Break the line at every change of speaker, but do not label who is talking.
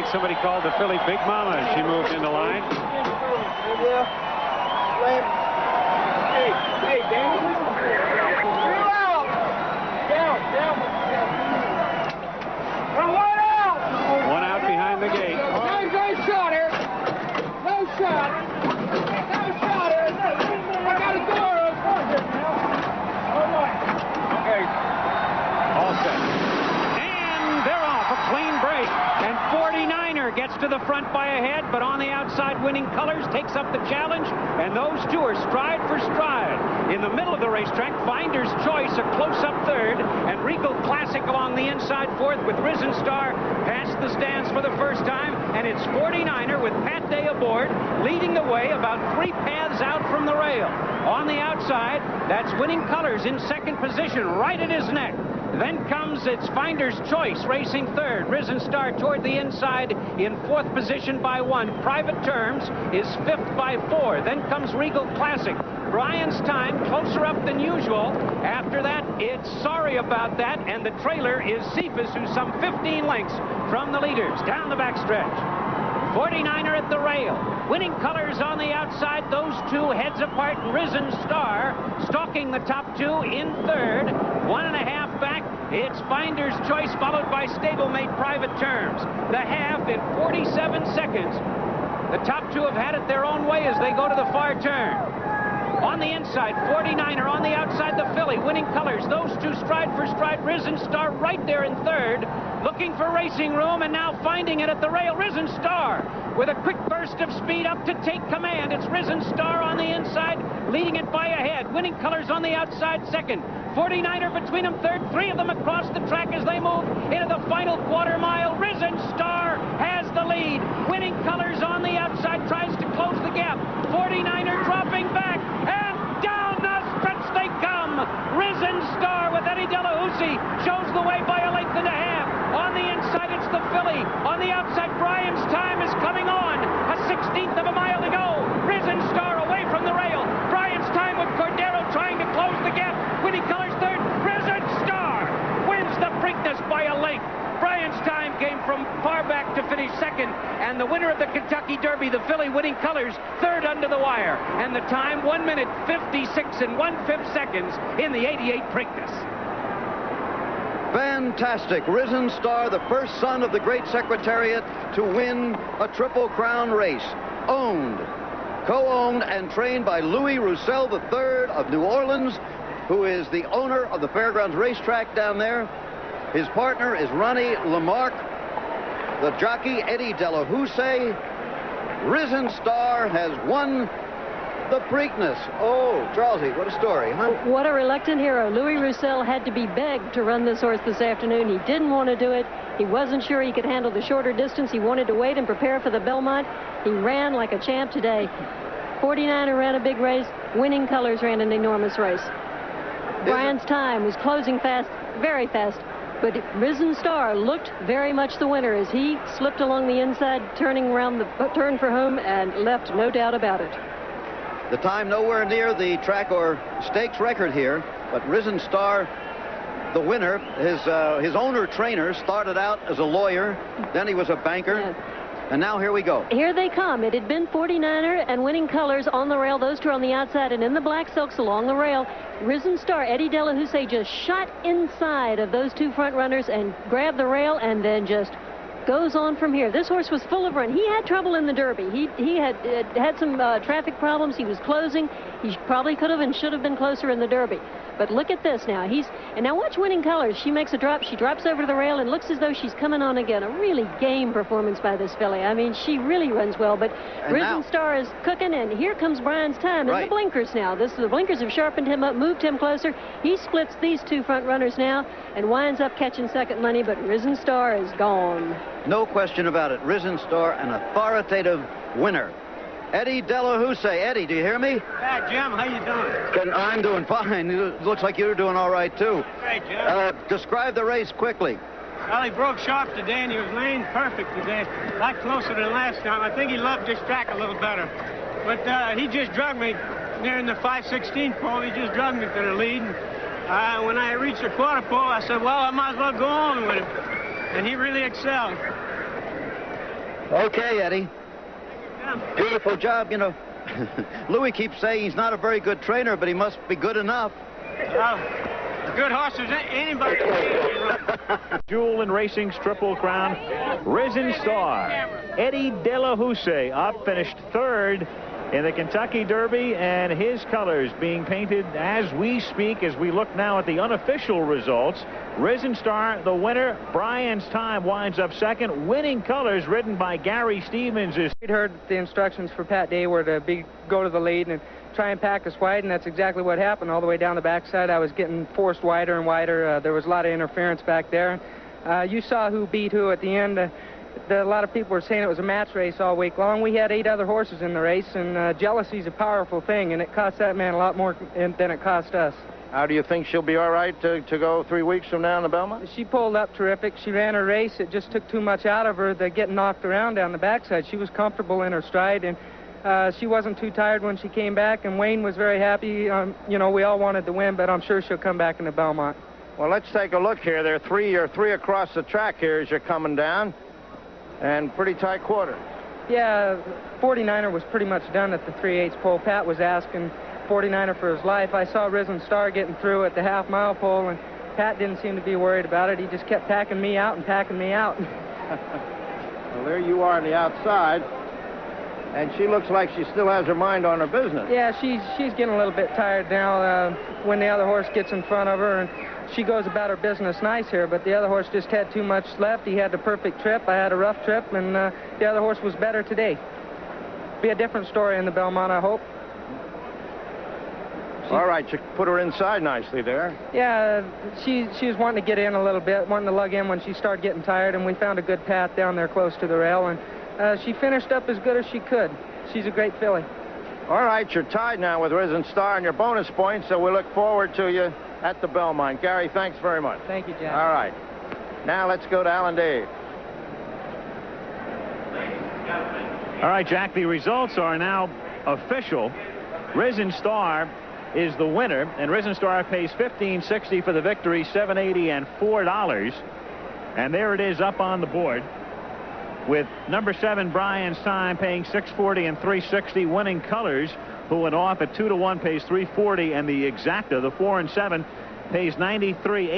think somebody called the filly Big Mama as she moved into line.
Hey, Dan.
One out behind the gate.
No shot here. No shot. No shot here. I got a door.
Okay. All set. And they're off. A clean break. And 49er gets to the front by a head, but on the outside, Winning Colors takes up the challenge, and those two are stride for stride. In the middle of the racetrack, Finder's Choice, a close-up third, and Regal Classic along the inside fourth with Risen Star past the stands for the first time, and it's 49er with Pat Day aboard, leading the way about 3 paths out from the rail. On the outside, that's Winning Colors in second position, right at his neck. Then comes its Finder's Choice racing third. Risen Star toward the inside in fourth position by 1. Private Terms is fifth by 4. Then comes Regal Classic. Brian's Time closer up than usual. After that, it's Sorry About That, and the trailer is Cephas, who's some 15 lengths from the leaders down the backstretch. 49er at the rail. Winning Colors on the outside. Those two heads apart. Risen Star stalking the top two in third. 1.5 back. It's Finder's Choice, followed by stablemate Private Terms. The half in 47 seconds. The top two have had it their own way as they go to the far turn. On the inside, 49er. On the outside, the filly. Winning Colors. Those two stride for stride. Risen Star right there in third, looking for racing room, and now finding it at the rail. Risen Star with a quick burst of speed up to take command. It's Risen Star on the inside, leading it by a head. Winning Colors on the outside second. 49er between them third. 3 of them across the track as they move into the final quarter mile. Risen Star has the lead. Winning Colors on the outside tries to close the gap. 49er dropping back, and down the stretch they come. Risen Star with Eddie Delahoussaye shows the way by a length and a half. On the inside, it's the filly. On the outside, Brian's Time is coming on. A 16th of a mile to go. Risen Star away from the rail. Brian's Time with Cordero trying to close the gap. Winning Colors third. Risen Star wins the Preakness by a length. Brian's Time came from far back to finish second, and the winner of the Kentucky Derby, the filly Winning Colors, third under the wire. And the time, 1 minute, 56 1/5 seconds in the 88 Preakness.
Fantastic. Risen Star, the first son of the great Secretariat to win a Triple Crown race. Owned, co-owned, and trained by Louis Roussel III of New Orleans, who is the owner of the Fairgrounds racetrack down there. His partner is Ronnie Lamarck. The jockey, Eddie Delahoussaye. Risen Star has won the Preakness. Oh, Charlesy, what a story, huh?
What a reluctant hero. Louis Roussel had to be begged to run this horse this afternoon. He didn't want to do it. He wasn't sure he could handle the shorter distance. He wanted to wait and prepare for the Belmont. He ran like a champ today. 49er ran a big race. Winning Colors ran an enormous race. Brian's Time was closing fast, very fast. But Risen Star looked very much the winner as he slipped along the inside, turning around the turn for home, and left no doubt about it.
The time nowhere near the track or stakes record here, but Risen Star, the winner, his owner-trainer started out as a lawyer, then he was a banker, and now here we go.
Here they come. It had been 49er and Winning Colors on the rail. Those two are on the outside, and in the black silks along the rail, Risen Star, Eddie Delahoussaye just shot inside of those two front runners and grabbed the rail and then just goes on from here. This horse was full of run. He had trouble in the Derby. He had some traffic problems. He was closing. He probably could have and should have been closer in the Derby. But look at this now. And now watch Winning Colors. She makes a drop. She drops over to the rail and looks as though she's coming on again. A really game performance by this filly. I mean, she really runs well. But Risen Star is cooking, and here comes Brian's Time in the blinkers now. The blinkers have sharpened him up, moved him closer. He splits these two front runners now and winds up catching second money, but Risen Star is gone.
No question about it. Risen Star, an authoritative winner. Eddie Delahoussaye. Eddie, do you hear me?
Hi, Jim. How you doing?
I'm doing fine. It looks like you're doing all right, too.
Great, Jim.
Describe the race quickly.
Well, he broke sharp today, and he was laying perfect today. A lot closer than last time. I think he loved this track a little better. But he just drugged me near in the 5/16 pole. He just drugged me to the lead. And when I reached the quarter pole, I said, well, I might as well go on with it. And he really excelled.
Okay, Eddie. Beautiful job. You know, Louis keeps saying he's not a very good trainer, but he must be good enough.
Good horses, anybody can
Jewel in Racing's Triple Crown, Risen Star. Eddie Delahoussaye up, finished third in the Kentucky Derby, and his colors being painted as we speak, as we look now at the unofficial results. Risen Star, the winner. Brian's Time winds up second. Winning Colors, ridden by Gary Stevens, is...
We'd heard the instructions for Pat Day were to go to the lead and try and pack us wide, and that's exactly what happened. All the way down the backside, I was getting forced wider and wider. There was a lot of interference back there. You saw who beat who at the end. A lot of people were saying it was a match race all week long. We had 8 other horses in the race, and jealousy is a powerful thing, and it cost that man a lot more than it cost us.
How do you think she'll be all right to go 3 weeks from now in the Belmont?
She pulled up terrific. She ran her race. It just took too much out of her, the getting knocked around down the backside. She was comfortable in her stride, and she wasn't too tired when she came back, and Wayne was very happy. You know, we all wanted to win, but I'm sure she'll come back in the Belmont.
Well, let's take a look here. There are three across the track here as you're coming down, and pretty tight quarter.
Yeah, 49er was pretty much done at the 3/8 pole. Pat was asking 49er for his life. I saw Risen Star getting through at the half-mile pole, and Pat didn't seem to be worried about it. He just kept packing me out and packing me out.
Well, there you are on the outside, and she looks like she still has her mind on her business.
Yeah, she's getting a little bit tired now when the other horse gets in front of her, and she goes about her business nice here, but the other horse just had too much left. He had the perfect trip. I had a rough trip, and the other horse was better today. Be a different story in the Belmont, I hope.
All right, you put her inside nicely there.
Yeah, she was wanting to get in a little bit, wanting to lug in when she started getting tired, and we found a good path down there close to the rail, and she finished up as good as she could. She's a great filly.
All right, you're tied now with Risen Star and your bonus points, so we look forward to you at the Belmont. Gary, thanks very much.
Thank you, Jack.
All right. Now let's go to Alan Dave.
All right, Jack, the results are now official. Risen Star is the winner, and Risen Star pays $15.60 for the victory, $7.80 and $4. And there it is up on the board, with number 7 Brian's Time paying $6.40 and $3.60. Winning Colors, who went off at 2-1, pays $3.40, and the Exacta, the 4 and 7, pays $93.80.